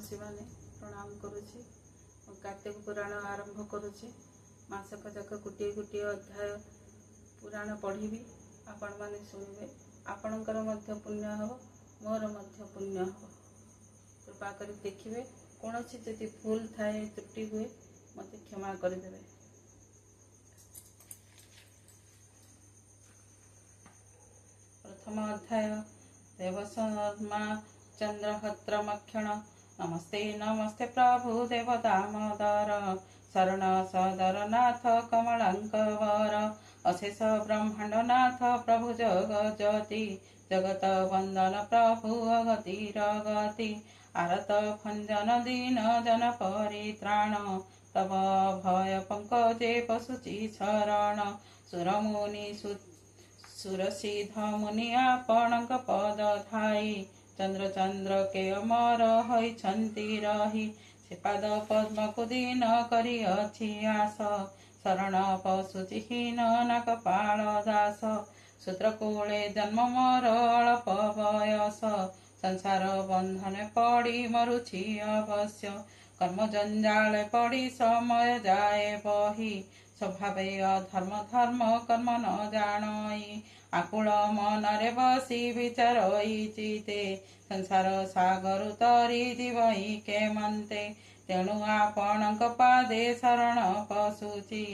ब्रह्मर्षि मैंने प्रणाम करुच्ची। कार्तिक पुराण आरंभ करुच्ची। मासक जाक गोटे गोटे अध्याय पुराण पढ़ी आपण मैंने शुणवे। आपणकर मध्य पुण्य हम, मोर मध्य पुण्य हम। कृपा कर देखिए, कौन जदि भूल थाए त्रुटि हुए मत क्षमा करदे। प्रथम अध्याय देवशर्मा चंद्रहत्रमक्षण। नमस्ते नमस्ते प्रभु देव दामोदर, शरण सदर नाथ कमलांकर, अशेष ब्रह्मांड नाथ प्रभु जगज्योति, जगत वंदन प्रभु अगतिर गति, आरत भंजन दीन जन परित्राण, तब भय पंकजे पशुचि शरण, सुरमुनि सुरसिद्ध मुनि आपणक पद धाई, चंद्र चंद्र के अमर होइछन्ति रही, से पाद पद्म को दीन करिअछि आस, शरण पशुचिहीन न कपाल दास, सूत्रकूले जन्म मोर अल्प बयस, संसार बंधन पड़ी मरुछि अवश्य, कर्म जंजाल पड़ी समय जाए बही, स्वभावे अधर्म धर्म कर्म न जानई, आकुल मनरे बसी विचारई चिते, संसार सागर तरी जीवई के मन्ते, तेणु आपणक पादे शरण पशुची,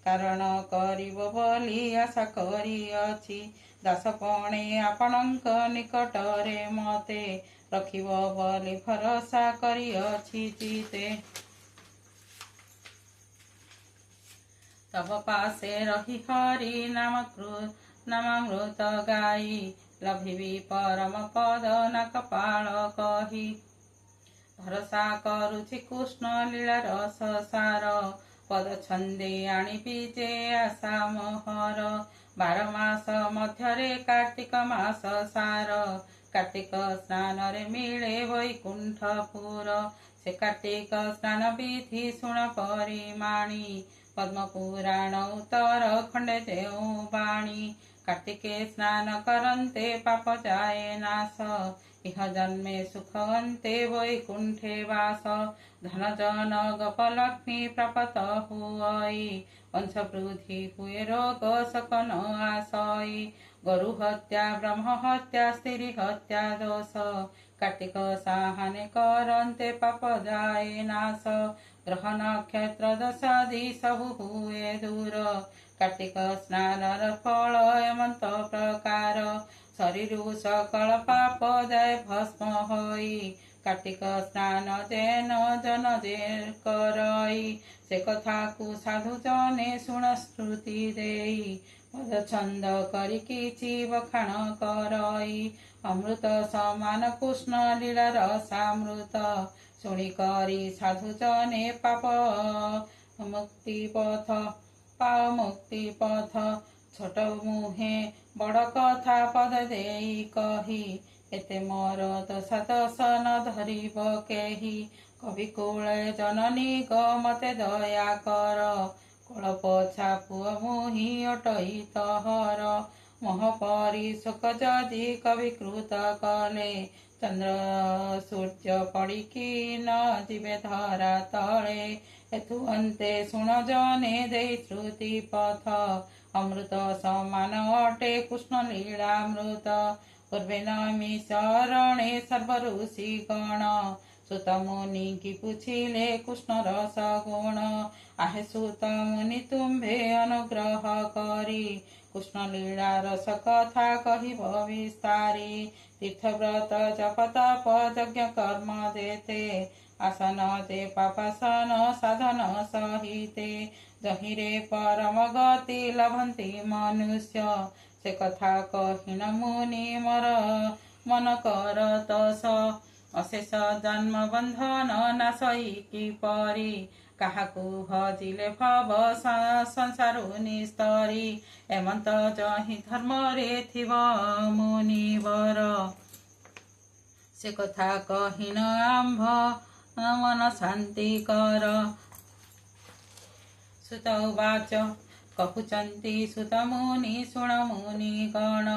कारण करिब बोली आशा करिअछि, दासपणे आपणक निकटरे मते, रखिब बोली भरोसा करिअछि चिते, तब पासे रही हरि नामामृत गाई, लभिबी परम पद न कपाल कही, भरोसा करुछि कृष्ण लीला रस सार, पद छंदे आनिबी जे आशा मोहर, 12 मास मध्यरे कार्तिक मास सार, कार्तिक स्नान रे मिले वैकुंठपुर, से कार्तिक स्नान विधि शुण परिमाणी, पद्म पुराण उत्तर खंडे देऊ बाणी, कार्तिके स्नान करन्ते पाप जाए नाश, इह जन्मे सुख अन्ते वैकुंठे वास, धन जन गप लक्ष्मी प्राप्त हुई, वंश वृद्धि हुए रोग सकन आशई, गरु हत्या ब्रह्म हत्या स्त्री हत्या दोष, कार्तिक साहने करन्ते पाप जाए नाश, ग्रह नक्षत्र दशादि सबु हुए दूर, कार्तिक स्नान फल एमंत प्रकार, शरीर सकल पाप जाए भस्म होई, कार्तिक स्नान जेन जन जे करई, से कथा को साधु जने शुण श्रुति देई, पद छंद करी किछि बखाण करई, अमृत समान कृष्ण लीला रसामृत, शुणी करी साधु जने पाप मुक्ति पथ, छोट मुहे बड़ कथा पद देई कही, एते मोर दशा दश न धरिब केही, कवि कुले जननी ग मते दया कर, कोल पोछा पुआ मुहि अटई तहर, मोह परी शोक जदि कवि कृत कले, चंद्र सूर्य पड़िकी न जीवे धरा तले, एथु अन्ते शुण जने दे श्रुति पथ, अमृत समान अटे कृष्ण लीलामृत, पूर्वे नमी शरणे सर्व ऋषि गण, सुत मुनि की पूछिले कृष्ण रस गुण, आहे सुत मुनि तुम्भे अनुग्रह करी, कृष्ण लीला रस कथा कहिब विस्तारी, तीर्थव्रत जप तप यज्ञ कर्म देते, आसन दे पापासन साधन सहिते, जहिरे परम गति लभन्ति मनुष्य, से कथा कहिन मुनि मोर मन करतस, अशेष जन्म बंधन नाशई कि परी, काहाकु भजिले भव संसारु निस्तरी, एमंत जहि धर्म रे थिब मुनिवर, से कथा कहिन आम्भ मन शांति कर, सुत उवाच कहुचन्ति सुत मुनि शुण मुनि गण,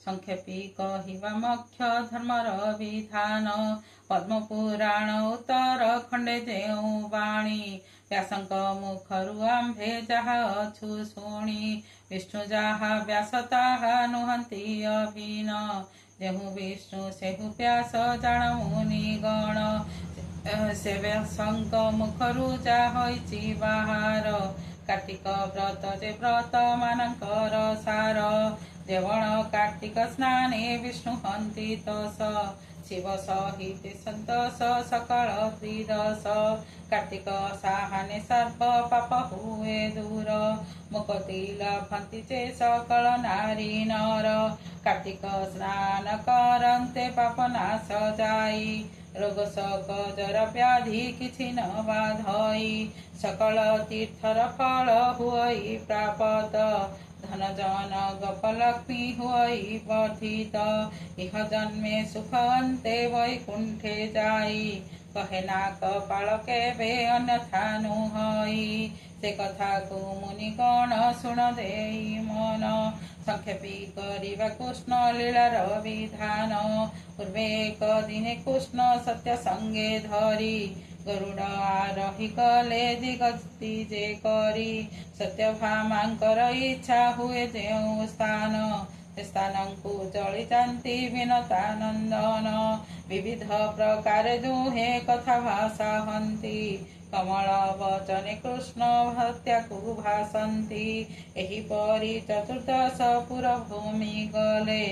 ସଂକ୍ଷେପି କହିବା ମୁଖ୍ୟ ଧର୍ମର ବିଧାନ। ପଦ୍ମପୁରାଣ ଉତ୍ତର ଖଣ୍ଡେ ଯେଉଁ ବାଣୀ, ବ୍ୟାସଙ୍କ ମୁଖରୁ ଆମ୍ଭେ ଯାହା ଅଛୁ ଶୁଣି। ବିଷ୍ଣୁ ଯାହା ବ୍ୟାସ ତାହା ନୁହନ୍ତି ଅଭିନ୍ନ, ଯେହୁ ବିଷ୍ଣୁ ସେହୁ ବ୍ୟାସ ଜାଣ ମୁନିଗଣ। ସେ ବ୍ୟାସଙ୍କ ମୁଖରୁ ଯାହା ହୋଇଛି ବାହାର, କାର୍ତ୍ତିକ ବ୍ରତ ଯେ ବ୍ରତ ମାନଙ୍କର ସାର। ଦେବଣ କାର୍ତ୍ତିକ ସ୍ନାନେ ବିଷ୍ଣୁ ହନ୍ତି ତୋଷ, ଶିବ ସହିତେ ସନ୍ତୋଷ ସକଳ ତ୍ରିଦଶ। କାର୍ତ୍ତିକ ସାହାନେ ସର୍ବ ପାପ ହୁଏ ଦୂର, ମୁକ୍ତି ଲଭନ୍ତି ଯେ ସକଳ ନାରୀ ନର। କାର୍ତ୍ତିକ ସ୍ନାନ କରନ୍ତେ ପାପ ନାଶ ଯାଇ, ରୋଗ ଶୋକ ଜର ବ୍ୟାଧି କିଛି ନ ବାଧଇ। ସକଳ ତୀର୍ଥର ଫଳ ହୁଅଇ ପ୍ରାପତ, ଧନ ଜନ ଗୋପ ଲକ୍ଷ୍ମୀ ହୁଅଇ ବର୍ଦ୍ଧିତ। ଇହ ଜନ୍ମେ ସୁଖ ଅନ୍ତେ ବୈକୁଣ୍ଠେ ଯାଇ, କହେ ନା କପାଳ କେବେ ଅନ୍ୟଥା ନୁହଇ। ସେ କଥାକୁ ମୁନିଗଣ ଶୁଣ ଦେଇ ମନ, ସଂକ୍ଷେପି କରିବା କୃଷ୍ଣ ଲୀଳାର ବିଧାନ। ପୂର୍ବେ ଏକ ଦିନେ କୃଷ୍ଣ ସତ୍ୟ ସଙ୍ଗେ ଧରି, ଗରୁଡ଼ ଆରୋହୀ କଲେ ଦିଗତି ଯେ କରି। ସତ୍ୟଭାମାଙ୍କର ଇଚ୍ଛା ହୁଏ ଯେଉଁ ସ୍ଥାନ, ସେ ସ୍ଥାନଙ୍କୁ ଚଳି ଯାନ୍ତି ବିନତା ନନ୍ଦନ। ବିବିଧ ପ୍ରକାରେ ଦୁହେଁ କଥା ଭାଷା ହନ୍ତି, କମଳ ବଚନେ କୃଷ୍ଣ ହତ୍ୟାକୁ ଭାସନ୍ତି। ଏହିପରି ଚତୁର୍ଦ୍ଦଶ ପୁର ଭୂମି ଗଲେ,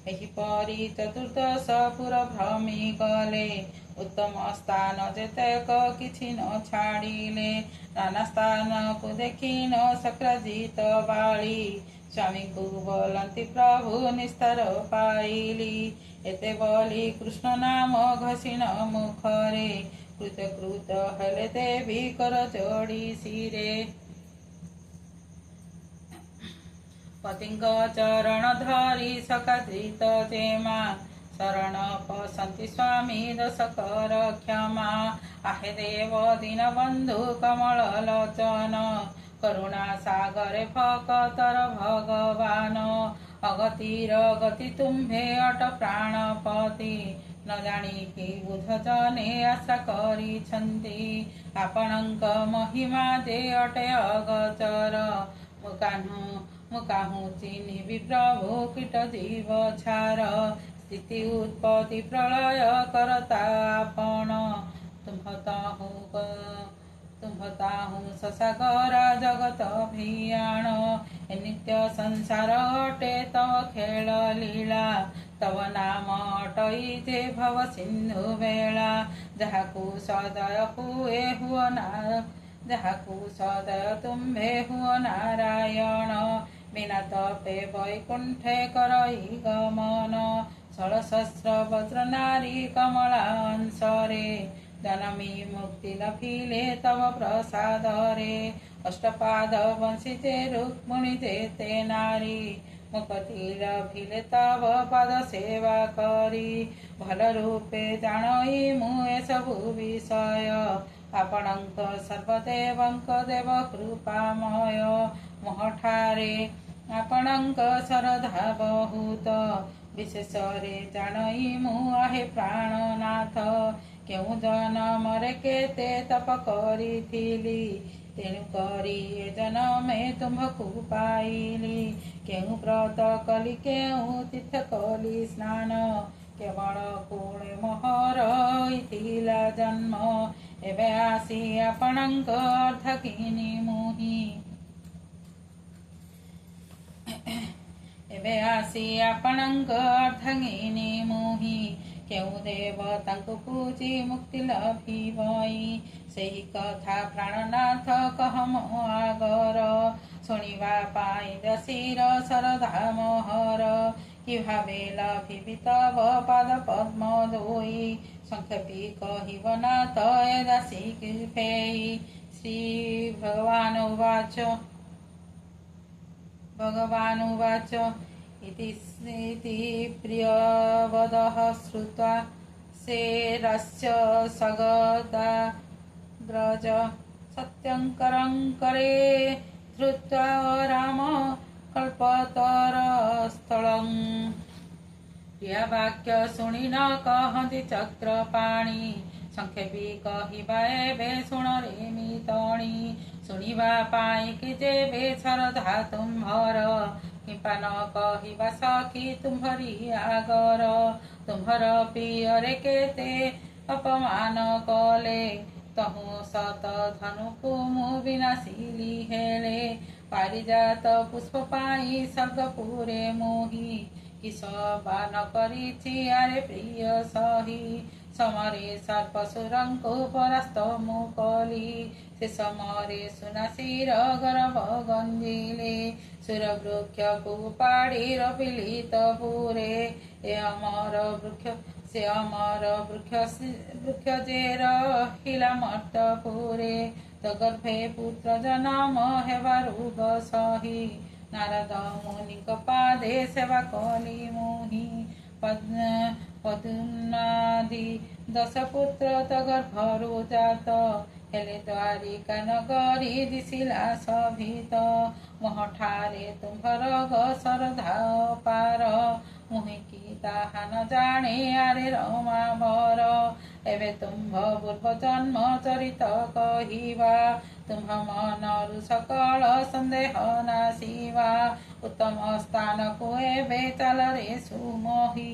ଏହିପରି ଚତୁର୍ଦ୍ଦଶ ପୁର ଭ୍ରମି ଗଲେ। ଉତ୍ତମ ସ୍ଥାନ ଯେତେକ କିଛି ନ ଛାଡ଼ିଲେ, ନାନା ସ୍ଥାନକୁ ଦେଖି ନ ସକ୍ରାଜିତ ବାଳି। ସ୍ୱାମୀଙ୍କୁ ବୋଲନ୍ତି ପ୍ରଭୁ ନିସ୍ତାର ପାଇଲି, ଏତେ ବୋଲି କୃଷ୍ଣ ନାମ ଘୋଷିଣ ମୁଖରେ। କୃତ ହେଲେ ଦେବୀ କର ଯୋଡ଼ି ଶିରେ। ପତିଙ୍କ ଚରଣ ଧରି ସକାଦ୍ରିତ ଯେମା, ଶରଣ ପଶନ୍ତି ସ୍ୱାମୀ ଦୋଷ କର କ୍ଷମା। ଆହେ ଦେବ ଦୀନ ବନ୍ଧୁ କମଳ ଲୋଚନ, କରୁଣା ସାଗରେ ଭକତର ଭଗବାନ। ଅଗତିର ଗତି ତୁମ୍ଭେ ଅଟ ପ୍ରାଣପତି, ନ ଜାଣିକି ବୁଧ ଜନେ ଆଶା କରିଛନ୍ତି। ଆପଣଙ୍କ ମହିମା ଯେ ଅଟେ ଅଗୋଚର, ମୁଁ କାହୁଁ ଚିହ୍ନିବି ପ୍ରଭୁ କୀଟ ଜୀବ ଛାର। ସ୍ଥିତି ଉତ୍ପତ୍ତି ପ୍ରଳୟ କରତା ଆପଣ, ତୁମ୍ଭ ତାହୁଁ ସସାଗରା ଜଗତ ଭିଆଣ। ଏ ନିତ୍ୟ ସଂସାର ଅଟେ ତବ ଖେଳ ଲୀଳା, ତବ ନାମ ଅଟଇ ଯେ ଭବ ସିନ୍ଧୁ ବେଳା। ଯାହାକୁ ସଦୟ ହୁଏ ଯାହାକୁ ସଦୟ ତୁମ୍ଭେ ହୁଅ ନାରାୟଣ, ବିନା ତପେ ବୈକୁଣ୍ଠେ କରଇ ଗମନ। 16 ବଜ୍ର ନାରୀ କମଳା ଅଂଶରେ, ଜନମୀ ମୁକ୍ତି ଲଭିଲେ ତବ ପ୍ରସାଦରେ। ଅଷ୍ଟପାଦ ବଂଶୀ ଯେ ରୁକ୍ମିଣୀ ଯେତେ ନାରୀ, ମୁକ୍ତି ଲଭିଲେ ତବ ପାଦ ସେବା କରି। ଭଲ ରୂପେ ଜାଣଇ ମୁଁ ଏସବୁ ବିଷୟ, ଆପଣଙ୍କ ସର୍ବଦେବଙ୍କ ଦେବ କୃପାମୟ। ମୋହଠାରେ ଆପଣଙ୍କ ଶରଧା ବହୁତ, ବିଶେଷରେ ଜାଣଇ ମୁଁ ଆହେ ପ୍ରାଣନାଥ। କେଉଁ ଜନମରେ କେତେ ତପ କରିଥିଲି, ତେଣୁ କରି ଏ ଜନମେ ତୁମ୍ଭକୁ ପାଇଲି। କେଉଁ ବ୍ରତ କଲି କେଉଁ ତୀର୍ଥ କଲି ସ୍ନାନ, କେବଳ କୁଳେ ମୋହର ହୋଇଥିଲା ଜନ୍ମ। ଏବେ ଆସି ଆପଣଙ୍କ ଅର୍ଦ୍ଧାଙ୍ଗିନୀ ମୁହିଁ, ଏବେ ଆସି ଆପଣଙ୍କ ଅର୍ଦ୍ଧାଙ୍ଗିନୀ ମୁହିଁ। କେଉଁ ଦେବତାଙ୍କୁ ପୂଜି ମୁକ୍ତି ଲଭିବଇ, ସେହି କଥା ପ୍ରାଣନାଥ କହ ମୋ ଆଗର। ଶୁଣିବା ପାଇଁ ଦାସୀର ଶରଧା ମୋହର, କି ଭାବେ ଲଭିବି ତବ ପାଦ ପଦ୍ମ ଦୁଇ। ସଂକ୍ଷେପି କହିବ ନାଥ ଏ ଦାସୀ କି ଫେଇ। ଶ୍ରୀ ଭଗବାନ ଉବାଚ ଇତି ପ୍ରିୟବଦଃ ଶ୍ରୁତ୍वा ସେ ରାସ୍ୟ ସଗଦାଗ୍ରଜ ସତ୍ୟଙ୍କରଂ करे धृत्वा राम कल्पतरस्थलं। प्रिया वाक्य शुणी न कहती चक्रपाणी संक्षेपी कहवा एबे शुण रे मितणी शुणवा पाई कि जेबे श्रद्धा तुम्भर किंपा न कहवा सखी तुम्भरी आगर तुम्भर प्रियरे केते अपमान कले तहु सत धनुकु मु विनाशिली हेले पारिजात पुष्प पाई सर्गपुरे मोही किस बान करिछि आरे प्रिय सही समरे सर्पसुरंको परास्त मुकली से समरे सुनासीर गर्भ गंजिले सुरवृक्ष कुपाड़ी रपिलित पुरे ए अमर वृक्ष से अमर वृक्ष जे रहिला मट्ट पुरे तो गर्भे पुत्र जन्म हेबा रोग सही नारद मुनिक पादे सेवा कली मोहि पदुन्नादि 10 पुत्र त गर्भरु जात हेले द्वारिका नगरी दिशिला सभित मोहठारे तुम्भर श्रद्धा पार मुहि की ताहा न जाने आरे रमा भर एबे तुम्भ पूर्व जन्म चरित कहिवा तुम्भ मनरु सकल संदेह नाशिवा उत्तम स्थान को एबे चल रे सुमोही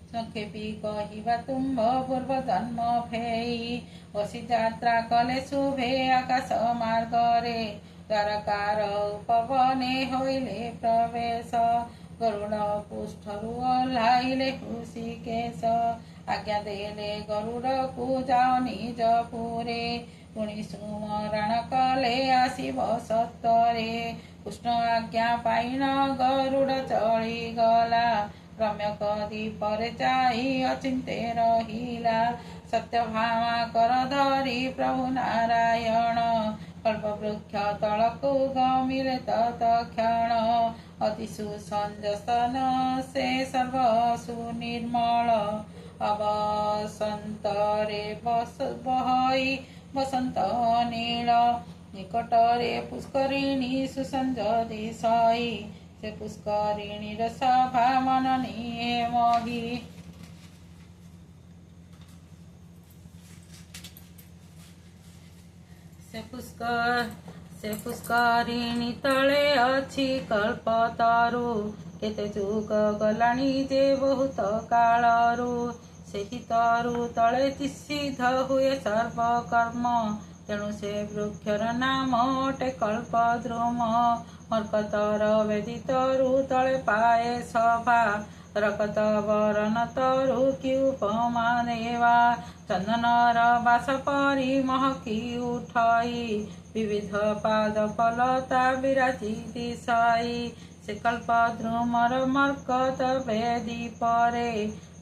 संक्षेपी कहवा तुम्भ पूर्व जन्म फेई बसी यात्रा कले शुभे आकाश मार्गरे द्वारकार उपवने होइले प्रवेश गरुड़ पुष्ठरु ओह्लाइले हृषिकेश आज्ञा देले गरुड़ को जाओ निज पुरे पुणी सुमरण कले आसिब सत्तरे कृष्ण आज्ञा पाइन गरुड़ चली गला रम्यक दीपरे जाई अचिंते रहिला सत्यभामा कर धरी प्रभु नारायण कल्पवृक्ष तलकु गमिले तत्क्षण अति सुसंजसन से सर्व सुनिर्मल अवसंतरे बहई बसंत नील निकटरे पुष्करिणी सुसंजति सई से पुष्करिणी रसभा मननीय मोहि से पुष्करिणी तले अछि कल्पतरु केते जुग गलाणी जे बहुत कालरु सेहि तरु तले सिद्ध हुए सर्व कर्म तेणु से वृक्षर नाम अटे कल्पद्रुम मर्कतर वेदितरु तले पाए सभा रकत वरन तरु कि उपमा देवा चंदनर बास परी महकी उठई विविध पाद फलता विराजी दिशाई से कल्पद्रुमर मर्कत वेदी परे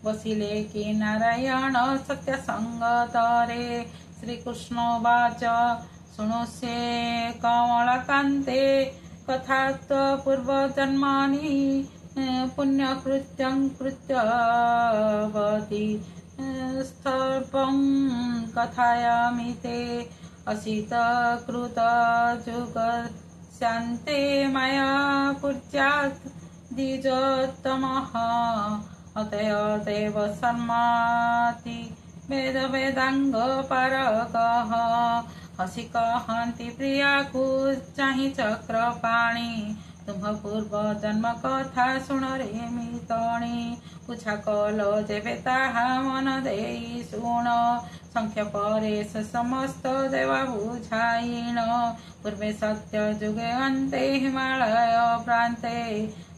बसिले कि नारायण सत्य संगतरे श्रीकृष्ण वाच शुणु से कमलकान्ते कथात् पूर्वजन्मानि पुण्यकृत्यं कृत्यवती स्थर्पं कथयामि ते असितकृतजुग शान्ते मया पूज्यात् द्विजोत्तमः अतएव सम्माति वेद वेदांग पारकः हसी कहन्ति प्रिया को चाहि चक्रपाणी तुम पूर्व जन्म कथा शुण रे मितणी पुछा कल जेबे ताहा मन देई शुण संख्य परेश समस्त देवा बुझाइन पूर्वे सत्य जुगे अन्ते हिमालय प्रान्ते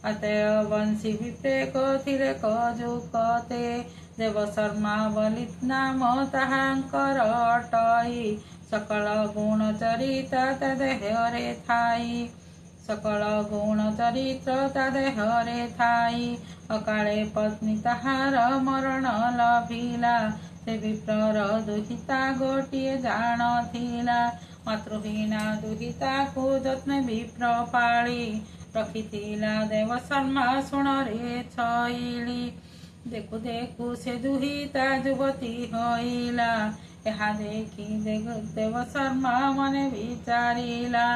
अतएव वंशी विप्रेक थिले कजुकते देव शर्मा बलित नाम ताहांकर अटई सकल गुण चरित्र तदेहरे थाई सकल गुण चरित्र तदेहरे थाई अकाले पत्नी ताहार मरण लभिला से विप्रर दुहिता गोटिए जान थिला मातृहीना दुहिता को जत्न विप्र पाली रखिथिला देव शर्मा शुण रे छईली देखु देखु से दुहिता युवती होइला ଏହା ଦେଖି ଦେବ ଶର୍ମା ମନେ ବିଚାରିଲା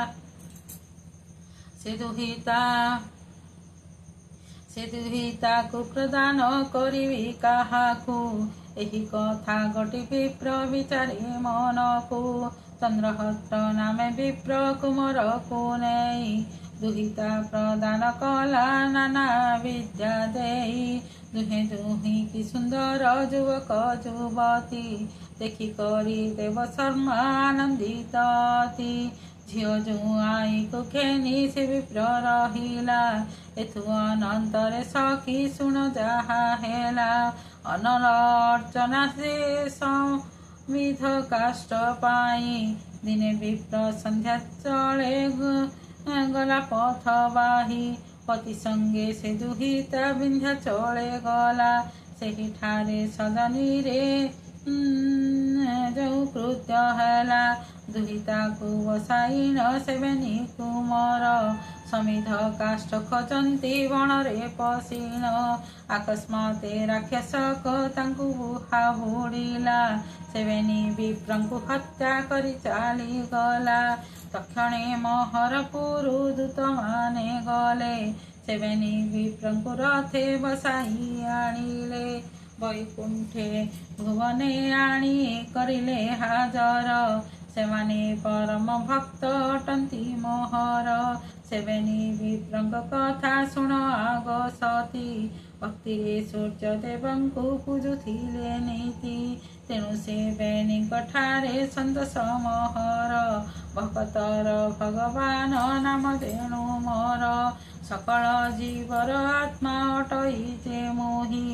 ସେ ଦୁହିତାକୁ ପ୍ରଦାନ କରିବି କାହାକୁ, ଏହି କଥା ଘଟି ବିପ୍ର ବିଚାରେ ମନକୁ। ଚନ୍ଦ୍ରହସ୍ତ ନାମେ ବିପ୍ର କୁମରକୁ ନେଇ, ଦୁହିତା ପ୍ରଦାନ କଲା ନାନା ବିଦ୍ୟା ଦେଇ। ଦୁହେଁ ଦୁହିଁକି ସୁନ୍ଦର ଯୁବକ ଯୁବତୀ, ଦେଖି କରି ଦେବ ଶର୍ମା ଆନନ୍ଦିତ ଅତି। ଝିଅ ଜୁଆଇଁକୁ ଘେନି ସେ ବିପ୍ର ରହିଲା, ଏଥୁ ଅନନ୍ତରେ ସଖୀ ଶୁଣ ଯାହା ହେଲା। ଅନର ଅର୍ଚ୍ଚନା ସେ ସମିଧ କାଷ୍ଠ ପାଇଁ, ଦିନେ ବିପ୍ର ସନ୍ଧ୍ୟା ଚଳେ ଗଲା ପଥ ବାହି। ପତି ସଙ୍ଗେ ସେ ଦୁହିତା ବିନ୍ଧ୍ୟାଚଳେ ଗଲା, ସେହିଠାରେ ସଦନୀରେ ଯୋଉ କୃତ୍ୟ ହେଲା। ଦୁହିତାକୁ ବସାଇନ ସେବେନି କୁମର, ସମିଧ କାଷ୍ଠ ଖୋଜନ୍ତି ବଣରେ ପଶିନ। ଅକସ୍ମାତେ ରାକ୍ଷସକ ତାଙ୍କୁ ବୁହା ବୁଡ଼ିଲା, ସେବେନି ବିପ୍ରଙ୍କୁ ହତ୍ୟା କରି ଚାଲିଗଲା। ତକ୍ଷଣେ ମହରପୁରୁ ଦୂତମାନେ ଗଲେ, ସେବେନି ବିପ୍ରଙ୍କୁ ରଥେ ବସାଇ ଆଣିଲେ। ବୈକୁଣ୍ଠେ ଭୁବନେ ଆଣି କରିଲେ ହାଜର, ସେମାନେ ପରମ ଭକ୍ତ ଅଟନ୍ତି ମୋହର। ସେବେନି ବିପ୍ରଙ୍କ କଥା ଶୁଣ ଆଗ ସତୀ, ଭକ୍ତିରେ ସୂର୍ଯ୍ୟଦେବଙ୍କୁ ପୂଜୁଥିଲେ ନୀତି। ତେଣୁ ସେବେନିଙ୍କ ଠାରେ ସନ୍ତୋଷ ମୋହର, ଭକତର ଭଗବାନ ନାମ ତେଣୁ ମୋର। ସକଳ ଜୀବର ଆତ୍ମା ଅଟଇ ଯେ ମୋହି,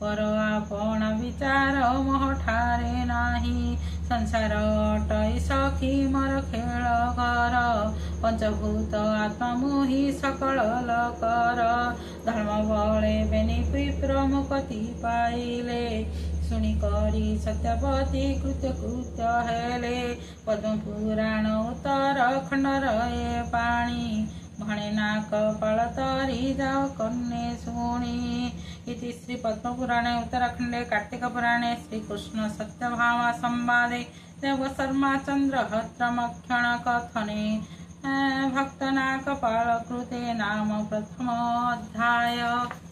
ପର ଆପଣା ବିଚାର ମୋହ ଠାରେ ନାହିଁ। ସଂସାର ଅଟଇ ସଖୀ ମୋର ଖେଳ ଘର, ପଞ୍ଚଭୂତ ଆତ୍ମା ମୋହି ସକଳ ଲୋକର। ଧର୍ମ ବଳେ ବେନି ବିପ୍ର ମୁକ୍ତି ପାଇଲେ, ଶୁଣି କରି ସତ୍ୟବତୀ କୃତ୍ୟ କୃତ୍ୟ ହେଲେ। ପଦ୍ମପୁରାଣ ଉତ୍ତର ଖଣ୍ଡର ଏ ପାଣି, ଭଣେ ନା କପାଳ ତରି ଯାଅ କର୍ଣ୍ଣେ ଶୁଣି। ଇତି ଶ୍ରୀ ପଦ୍ମପୁରାଣେ ଉତ୍ତରାଖଣ୍ଡେ କାର୍ତ୍ତିକ ପୁରାଣେ ଶ୍ରୀକୃଷ୍ଣ ସତ୍ୟଭାମା ସମ୍ବାଦେ ଦେବଶର୍ମା ଚନ୍ଦ୍ରହସ୍ତମକ୍ଷଣ କଥନେ ଭକ୍ତନା କପାଳ କୃତେ ନାମ ପ୍ରଥମ ଅଧ୍ୟାୟ।